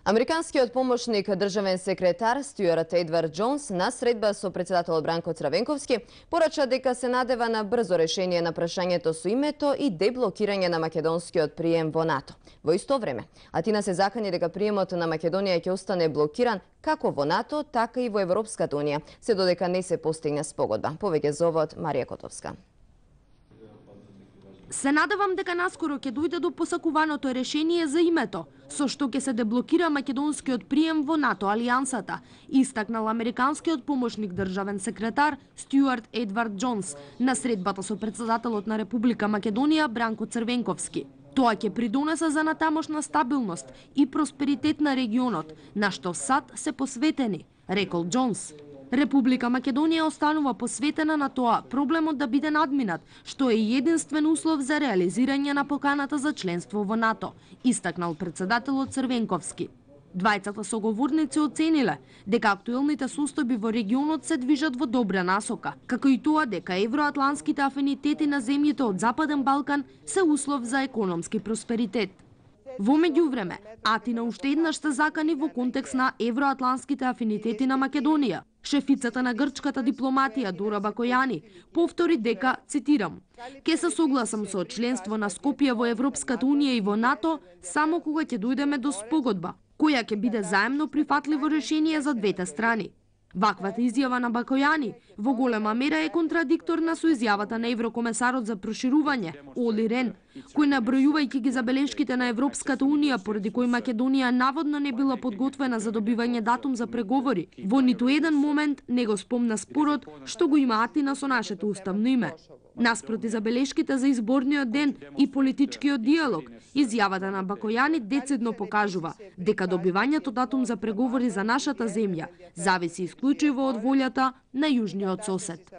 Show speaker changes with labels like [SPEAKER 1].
[SPEAKER 1] Американскиот помошник државен секретар Стюарт Едвард Джонс на средба со председателот Бранко Црвенковски порача дека се надева на брзо решение на прашањето со името и деблокирање на македонскиот прием во НАТО. Во исто време, Атина се закани дека приемот на Македонија ќе остане блокиран како во НАТО, така и во Европската унија, се додека не се постигне спогодба. Повеќе за ова од Марија Котовска.
[SPEAKER 2] Се надевам дека наскоро ќе дојде до посакуваното решение за името, со што ќе се деблокира македонскиот прием во НАТО алијансата, истакнал американскиот помошник државен секретар Стюарт Едвард Джонс на средбата со председателот на Република Македонија Бранко Црвенковски. Тоа ќе придонесе за натамошна стабилност и просперитет на регионот, на што САД се посветени, рекол Джонс. Република Македонија останува посветена на тоа проблемот да биде надминат, што е единствен услов за реализирање на поканата за членство во НАТО, истакнал председателот Црвенковски. Двајцата соговорници оцениле дека актуелните состојби во регионот се движат во добра насока, како и тоа дека евроатлантските афинитети на земјите од Западен Балкан се услов за економски просперитет. Во меѓувреме, Атина уште еднаш се закани во контекст на евроатлантските афинитети на Македонија. Шефицата на грчката дипломатија Дора Бакојани повтори дека, цитирам, "Ке се согласам со членство на Скопје во Европската унија и во НАТО само кога ќе дојдеме до спогодба, која ќе биде заемно прифатливо решение за двете страни." Ваквата изјава на Бакојани во голема мера е контрадикторна со изјавата на еврокомесарот за проширување Оли Рен, кој набројувајќи ги забелешките на Европската унија поради кој Македонија наводно не била подготвена за добивање датум за преговори, во ниту еден момент не го спомна спорот што го има Атина со нашето уставно име. Наспроти забелешките за изборниот ден и политичкиот диалог, изјавата на Бакојани децидно покажува дека добивањето датум за преговори за нашата земја зависи исклучиво од волјата на јужниот сосед.